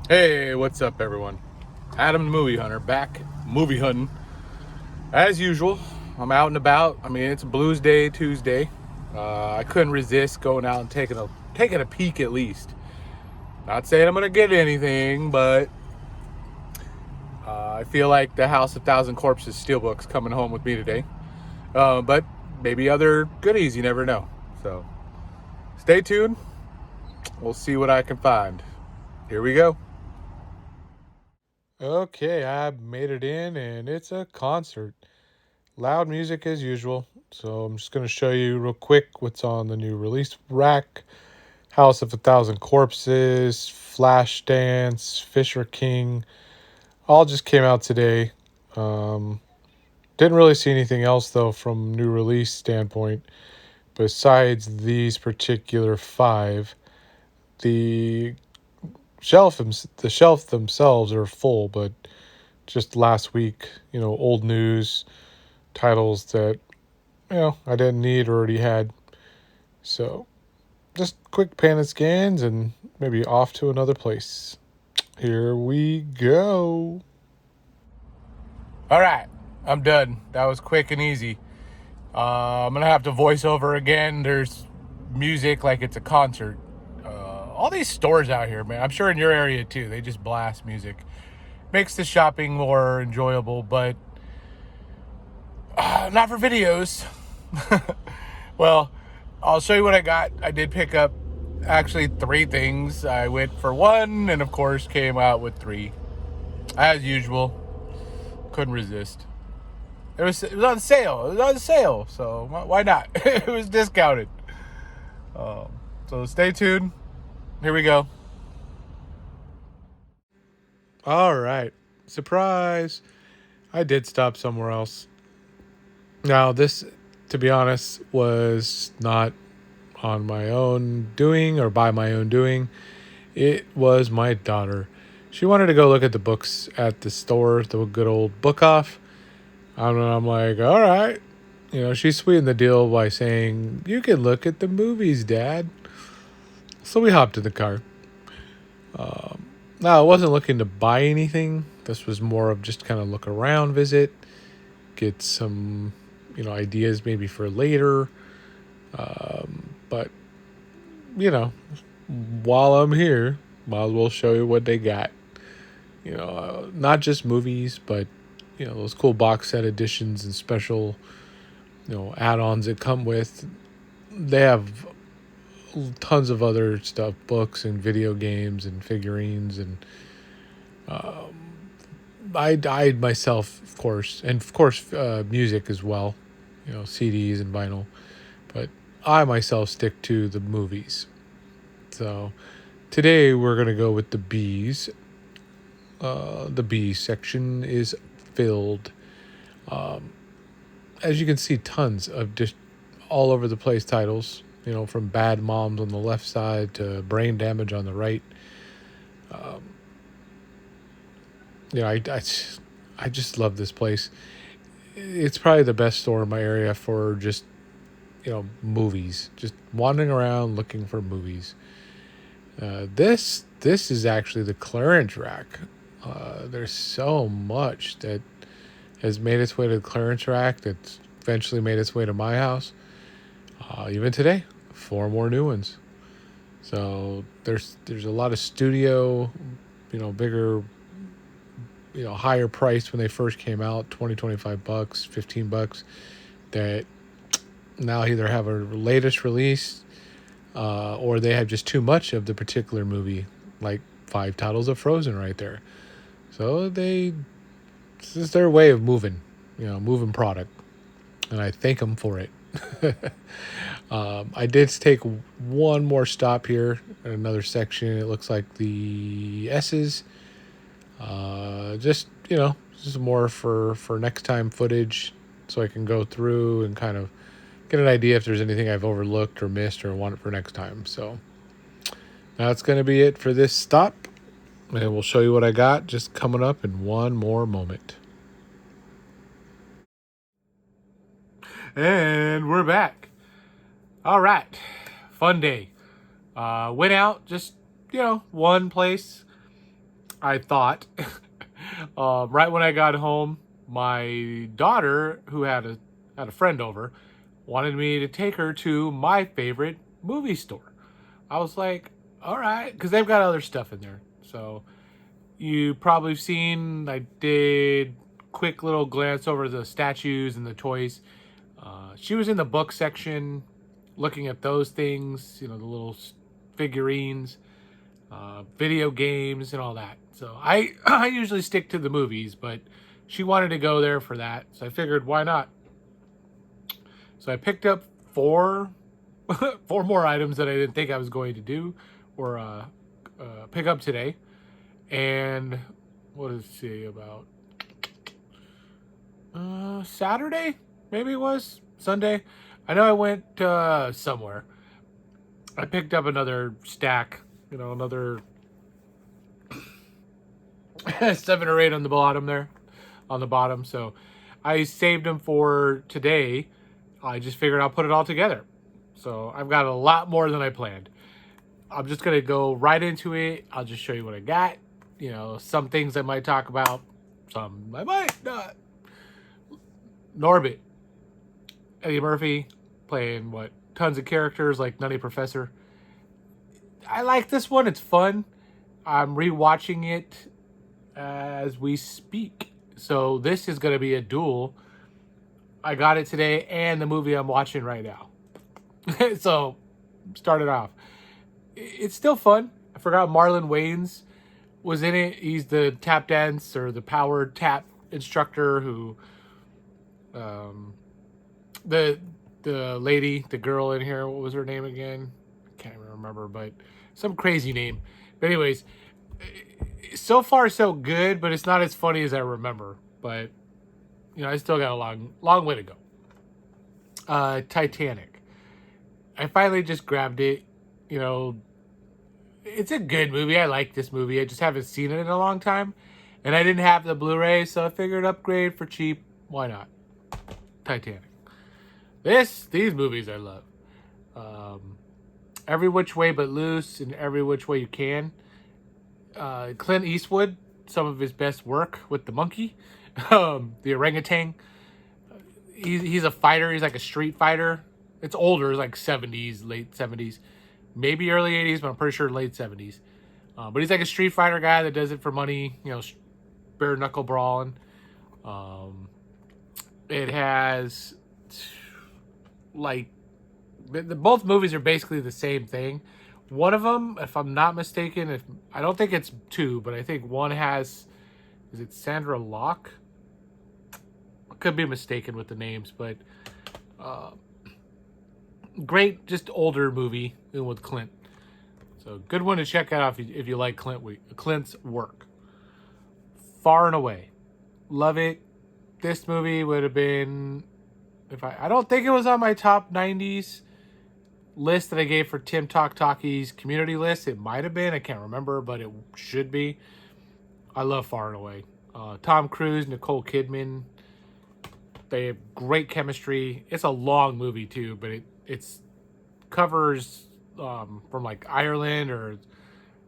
Hey, what's up, everyone? Adam the Movie Hunter back movie hunting. As usual, I'm out and about. I mean, it's Blues Day Tuesday. I couldn't resist going out and taking a peek at least. Not saying I'm gonna get anything, but I feel like the House of Thousand Corpses steelbook's coming home with me today. But maybe other goodies, you never know. So stay tuned. We'll see what I can find. Here we go. Okay, I made it in, and it's a concert. Loud music as usual. So I'm just going to show you real quick what's on the new release rack. House of a Thousand Corpses, Flashdance, Fisher King. All just came out today. Um, didn't really see anything else though from new release standpoint. Besides these particular five, the the shelf themselves are full, but just last week, old news titles that I didn't need or already had. So just quick pan and scans and maybe off to another place. Here we go. All right, I'm done. That was quick and easy. I'm gonna have to voice over again. There's music like it's a concert. All these stores out here, man. I'm sure in your area too. They just blast music. Makes the shopping more enjoyable, but not for videos. Well, I'll show you what I got. I did pick up actually three things. I went for one and, of course, came out with three. As usual, couldn't resist. It was on sale. It was on sale, so why not? It was discounted. So stay tuned. Here we go. All right. Surprise. I did stop somewhere else. Now, this, to be honest, was not on my own doing or by my own doing. It was my daughter. She wanted to go look at the books at the store, the good old book off. I'm like, all right. She sweetened the deal by saying, "You can look at the movies, Dad." So we hopped in the car. Now, I wasn't looking to buy anything. This was more of just kind of look around, visit, get some, ideas maybe for later. But, you know, while I'm here, might as well show you what they got. Not just movies, but those cool box set editions and special add-ons that come with. They have tons of other stuff, books and video games and figurines, and I myself, of course, and of course music as well, CDs and vinyl, but I myself stick to the movies. So today we're going to go with the B's. The B section is filled. As you can see, tons of just all over the place titles. From Bad Moms on the left side to Brain Damage on the right. I just love this place. It's probably the best store in my area for just movies. Just wandering around looking for movies. This is actually the clearance rack. There's so much that has made its way to the clearance rack that's eventually made its way to my house. Even today, 4 more new ones. So there's a lot of studio, bigger, higher priced when they first came out, 20, $25, $15, that now either have a latest release or they have just too much of the particular movie, like 5 titles of Frozen right there. So this is their way of moving product, and I thank them for it. I did take one more stop here in another section. It looks like the S's. Just more for next time footage, so I can go through and kind of get an idea if there's anything I've overlooked or missed or want it for next time. So that's going to be it for this stop, and we'll show you what I got just coming up in one more moment. And we're back. All right, fun day. Went out just one place. I thought, right when I got home, my daughter, who had a friend over, wanted me to take her to my favorite movie store. I was like, all right, because they've got other stuff in there. So you probably have seen, I did quick little glance over the statues and the toys. She was in the book section looking at those things, the little figurines, video games, and all that. So I usually stick to the movies, but she wanted to go there for that. So I figured, why not? So I picked up four more items that I didn't think I was going to do or pick up today. And what does it say about Saturday? Maybe it was Sunday. I know I went somewhere. I picked up another stack, another 7 or 8 on the bottom there, on the bottom. So I saved them for today. I just figured I'll put it all together. So I've got a lot more than I planned. I'm just going to go right into it. I'll just show you what I got. Some things I might talk about, some I might not. Norbit, Eddie Murphy, playing tons of characters like Nutty Professor. I like this one. It's fun. I'm rewatching it as we speak. So this is going to be a duel. I got it today and the movie I'm watching right now. So start it off. It's still fun. I forgot Marlon Wayans was in it. He's the tap dance or the power tap instructor who, the lady, the girl in here, what was her name again? I can't even remember, but some crazy name. But anyways, so far so good, but it's not as funny as I remember. But I still got a long way to go. Titanic. I finally just grabbed it. It's a good movie. I like this movie. I just haven't seen it in a long time. And I didn't have the Blu-ray, so I figured upgrade for cheap. Why not? Titanic. These movies I love. Every Which Way But Loose and Every Which Way You Can. Clint Eastwood, some of his best work with the monkey. The orangutan. He's a fighter. He's like a street fighter. It's older. It's like 70s, late 70s. Maybe early 80s, but I'm pretty sure late 70s. But he's like a street fighter guy that does it for money, bare knuckle brawling. It has, both movies are basically the same thing. One of them, if I'm not mistaken, I don't think it's two, but I think one has, is it Sandra Locke? I could be mistaken with the names, but great, just older movie with Clint. So good one to check out if you like Clint's work. Far and Away. Love it. This movie would have been, I don't think it was on my top 90s list that I gave for Tim Talkie's community list. It might have been. I can't remember, but it should be. I love Far and Away. Tom Cruise, Nicole Kidman. They have great chemistry. It's a long movie too, but it's covers from like Ireland or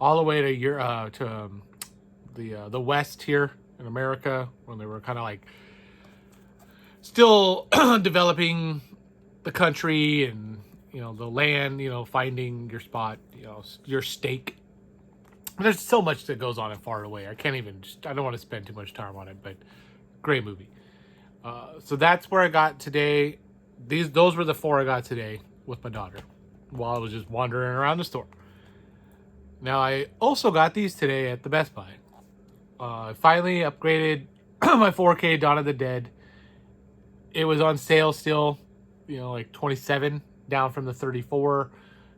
all the way to the West here in America when they were kind of like still developing the country and the land, finding your spot, your stake. There's so much that goes on in Far Away. I don't want to spend too much time on it, but great movie. So that's where I got today. Those were the 4 I got today with my daughter while I was just wandering around the store. Now I also got these today at the Best Buy. I finally upgraded my 4K Dawn of the Dead. It was on sale still, like 27 down from the 34,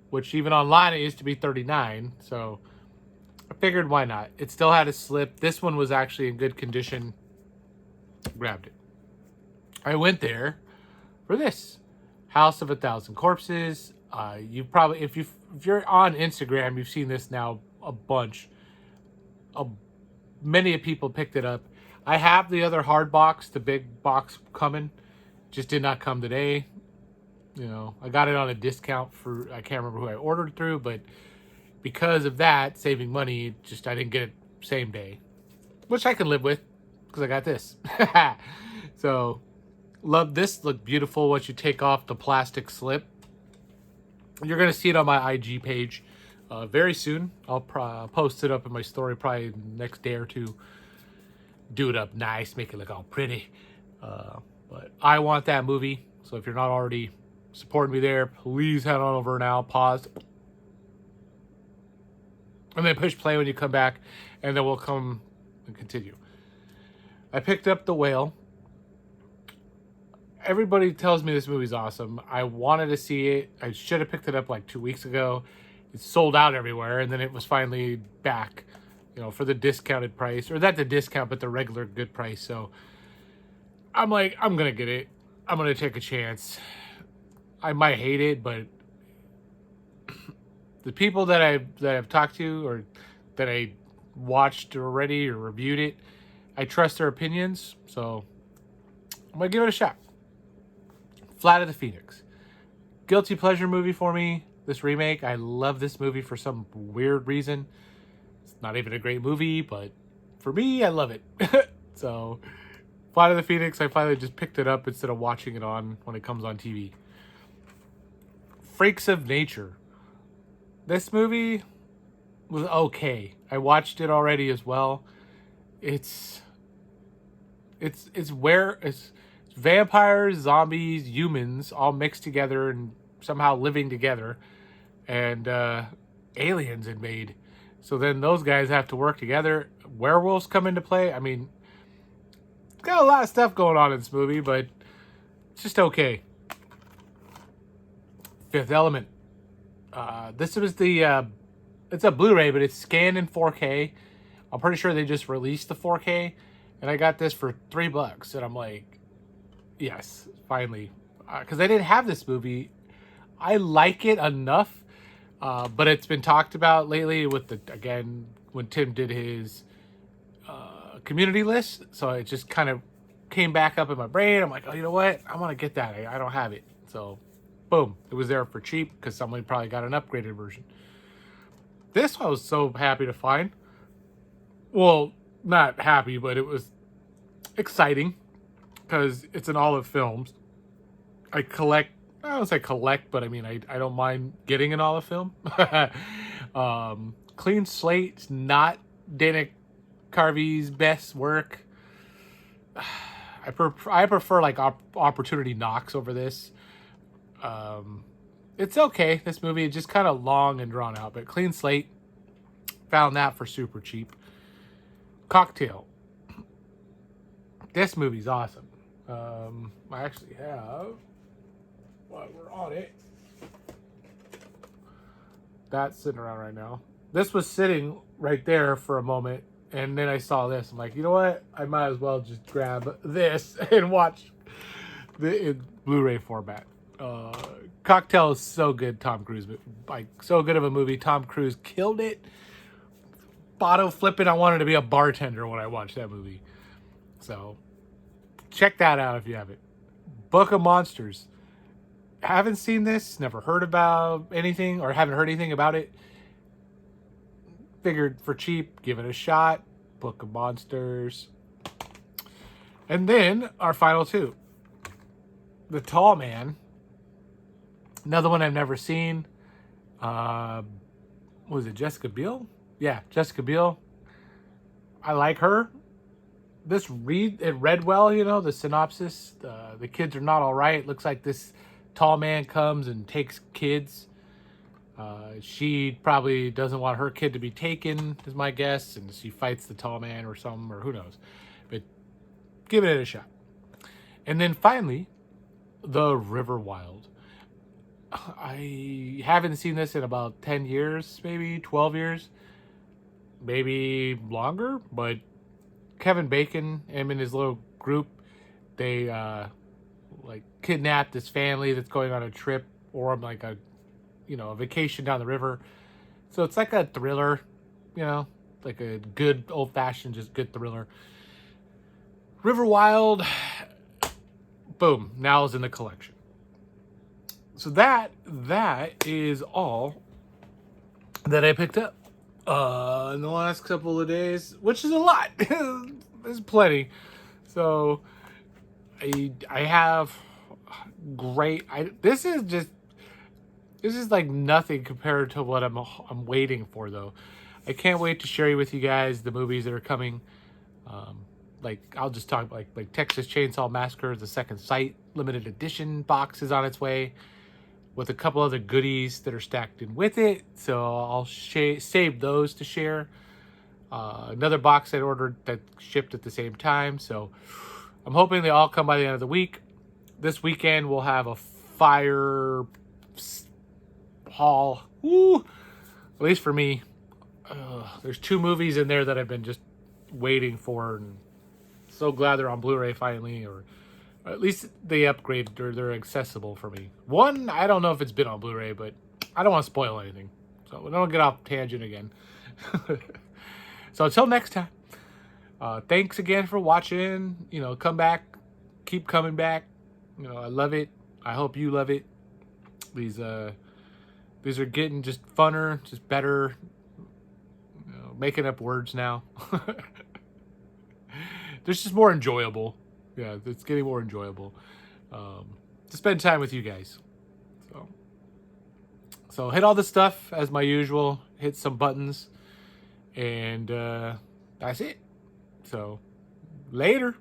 which even online it used to be 39. So I figured why not? It still had a slip. This one was actually in good condition. Grabbed it. I went there for this House of a Thousand Corpses. You probably, if you're on Instagram, you've seen this now a bunch. Many people picked it up. I have the other hard box, the big box coming. Just did not come today. I got it on a discount for, I can't remember who I ordered through, but because of that, saving money, I didn't get it same day, which I can live with because I got this. So, love this. Look beautiful once you take off the plastic slip. You're going to see it on my IG page very soon. I'll post it up in my story probably next day or two. Do it up nice, make it look all pretty. But I want that movie. So if you're not already supporting me there, please head on over now. Pause. And then push play when you come back. And then we'll come and continue. I picked up The Whale. Everybody tells me this movie's awesome. I wanted to see it. I should have picked it up like 2 weeks ago. It's sold out everywhere. And then it was finally back, for the discounted price. Or not the discount, but the regular good price. So I'm like, I'm going to get it. I'm going to take a chance. I might hate it, but the people that I've talked to or that I watched already or reviewed it, I trust their opinions. So I'm going to give it a shot. Flight of the Phoenix. Guilty pleasure movie for me. This remake. I love this movie for some weird reason. It's not even a great movie, but for me, I love it. So, Flight of the Phoenix, I finally just picked it up instead of watching it on when it comes on TV. Freaks of Nature. This movie was okay. I watched it already as well. It's vampires, zombies, humans all mixed together and somehow living together, and aliens invade. So then those guys have to work together. Werewolves come into play. I mean, it's got a lot of stuff going on in this movie, but it's just okay. Fifth Element. This was it's a Blu-ray, but it's scanned in 4K. I'm pretty sure they just released the 4K, and I got this for $3, and I'm like, yes, finally, because I didn't have this movie. I like it enough, but it's been talked about lately with when Tim did his community list, so it just kind of came back up in my brain. I'm like, oh, you know what? I want to get that. I don't have it, so boom, it was there for cheap because someone probably got an upgraded version. This I was so happy to find. Well, not happy, but it was exciting because it's an Olive Films. I don't say collect, but I mean, I don't mind getting an Olive film. Clean Slate. It's not Dana Carvey's best work. I prefer like Opportunity Knocks over this. It's okay. This movie is just kind of long and drawn out, but Clean Slate, found that for super cheap. Cocktail. This movie's awesome. I actually have, while we're on it, that's sitting around right now. This was sitting right there for a moment, and then I saw this. I'm like, you know what? I might as well just grab this and watch the Blu-ray format. Cocktail is so good, Tom Cruise, but like so good of a movie. Tom Cruise killed it. Bottle flipping. I wanted to be a bartender when I watched that movie. So check that out if you haven't. Book of Monsters. Haven't seen this, never heard about anything, or haven't heard anything about it. Figured for cheap, give it a shot. Book of Monsters. And then our final two. The Tall Man. Another one I've never seen. Was it Jessica Biel? Yeah, Jessica Biel. I like her. It read well, the synopsis. The kids are not all right. Looks like this tall man comes and takes kids. She probably doesn't want her kid to be taken, is my guess, and she fights the tall man or something, or who knows. But give it a shot. And then finally, The River Wild. I haven't seen this in about 10 years, maybe 12 years, maybe longer, but Kevin Bacon, him and his little group, they kidnapped this family that's going on a trip or like a vacation down the river. So it's like a thriller, like a good old-fashioned, just good thriller. River Wild, boom, now is in the collection. So that is all that I picked up. In the last couple of days, which is a lot. There's plenty. So I have great. This is like nothing compared to what I'm waiting for though. I can't wait to share with you guys the movies that are coming. Um, like I'll just talk like Texas Chainsaw Massacre, the Second Sight limited edition box is on its way, with a couple other goodies that are stacked in with it. So I'll save those to share. Another box I ordered that shipped at the same time. So I'm hoping they all come by the end of the week. This weekend we'll have a fire haul. Woo! At least for me. There's 2 movies in there that I've been just waiting for, and so glad they're on Blu-ray finally, or at least they upgraded or they're accessible for me. One, I don't know if it's been on Blu-ray, but I don't want to spoil anything, so we don't get off tangent again. So until next time, thanks again for watching. You know, come back, keep coming back. You know, I love it. I hope you love it. These are getting just funner, just better. You know, making up words now. They're just more enjoyable. Yeah, it's getting more enjoyable to spend time with you guys. So hit all the stuff as my usual. Hit some buttons, and that's it. So later.